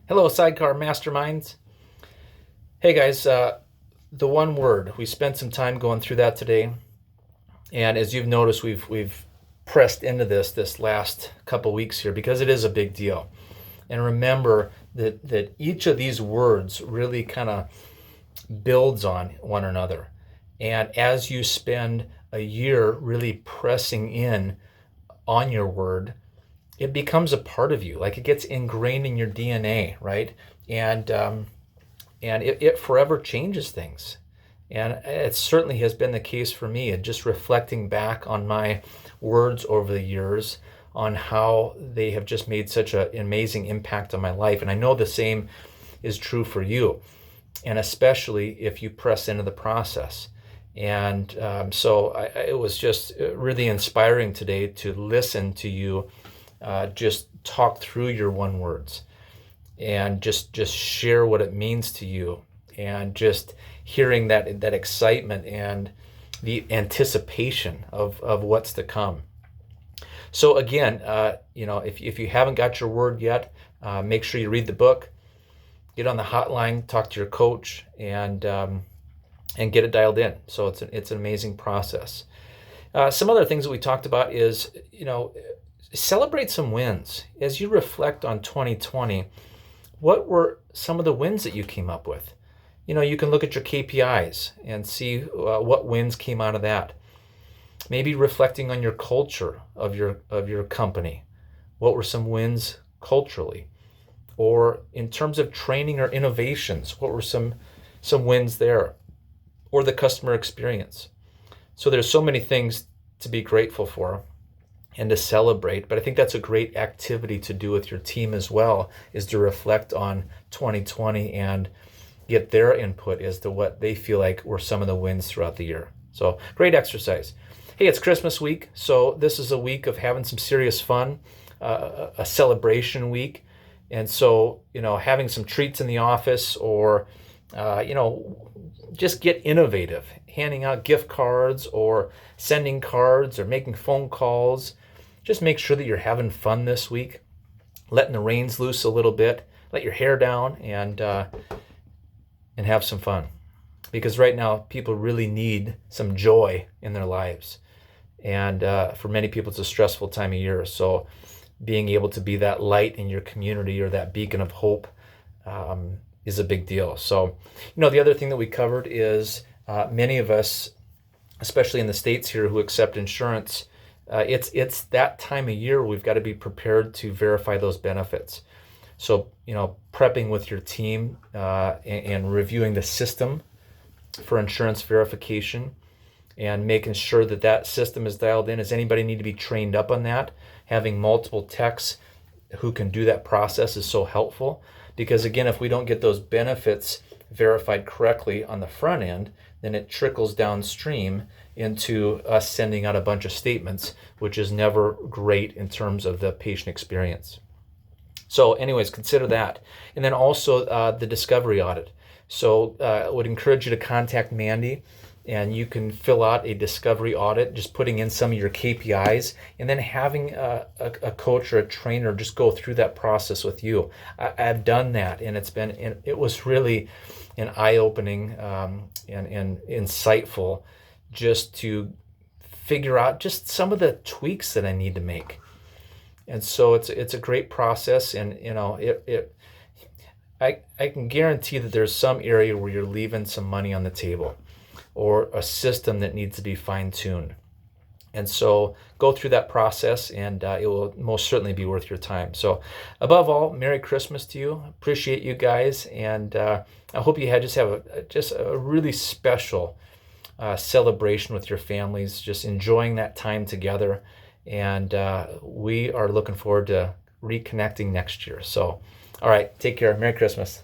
Hello, Sidecar Masterminds. Hey guys, the one word. We spent some time going through that today, and as you've noticed, we've pressed into this last couple weeks here because it is a big deal. And remember that each of these words really kind of builds on one another. And as you spend a year really pressing in on your word, it becomes a part of you. Like it gets ingrained in your DNA, right? And it forever changes things. And it certainly has been the case for me. And just reflecting back on my words over the years, on how they have just made such an amazing impact on my life. And I know the same is true for you, and especially if you press into the process. And it was just really inspiring today to listen to you just talk through your one words and just share what it means to you, and just hearing that excitement and the anticipation of what's to come. So again, if you haven't got your word yet, make sure you read the book, get on the hotline, talk to your coach, and get it dialed in. So it's an amazing process. Some other things that we talked about is, celebrate some wins as you reflect on 2020. What were some of the wins that you came up with? You can look at your KPIs and see what wins came out of that. Maybe reflecting on your culture of your company. What were some wins culturally? Or in terms of training or innovations, what were some wins there? Or the customer experience. So there's so many things to be grateful for and to celebrate. But I think that's a great activity to do with your team as well, is to reflect on 2020 and get their input as to what they feel like were some of the wins throughout the year. So great exercise. Hey, it's Christmas week. So this is a week of having some serious fun, a celebration week. And so, having some treats in the office, or, just get innovative, handing out gift cards or sending cards or making phone calls. Just make sure that you're having fun this week, letting the reins loose a little bit, let your hair down, and have some fun. Because right now, people really need some joy in their lives. And for many people, it's a stressful time of year. So being able to be that light in your community, or that beacon of hope, is a big deal. So, the other thing that we covered is many of us, especially in the States here, who accept insurance, it's that time of year we've got to be prepared to verify those benefits. So, prepping with your team and reviewing the system for insurance verification, and making sure that system is dialed in. Does anybody need to be trained up on that? Having multiple techs who can do that process is so helpful, because again, if we don't get those benefits verified correctly on the front end, then it trickles downstream into us sending out a bunch of statements, which is never great in terms of the patient experience. So anyways, consider that. And then also the discovery audit. So I would encourage you to contact Mandy, and you can fill out a discovery audit, just putting in some of your KPIs, and then having a coach or a trainer just go through that process with you. I've done that, and it was really an eye-opening and insightful, just to figure out just some of the tweaks that I need to make. And so it's a great process, and I can guarantee that there's some area where you're leaving some money on the table, or a system that needs to be fine-tuned. And so go through that process, and it will most certainly be worth your time. So above all, Merry Christmas to you. Appreciate you guys, and I hope you have a really special celebration with your families, just enjoying that time together. And we are looking forward to reconnecting next year. So, all right, take care. Merry Christmas.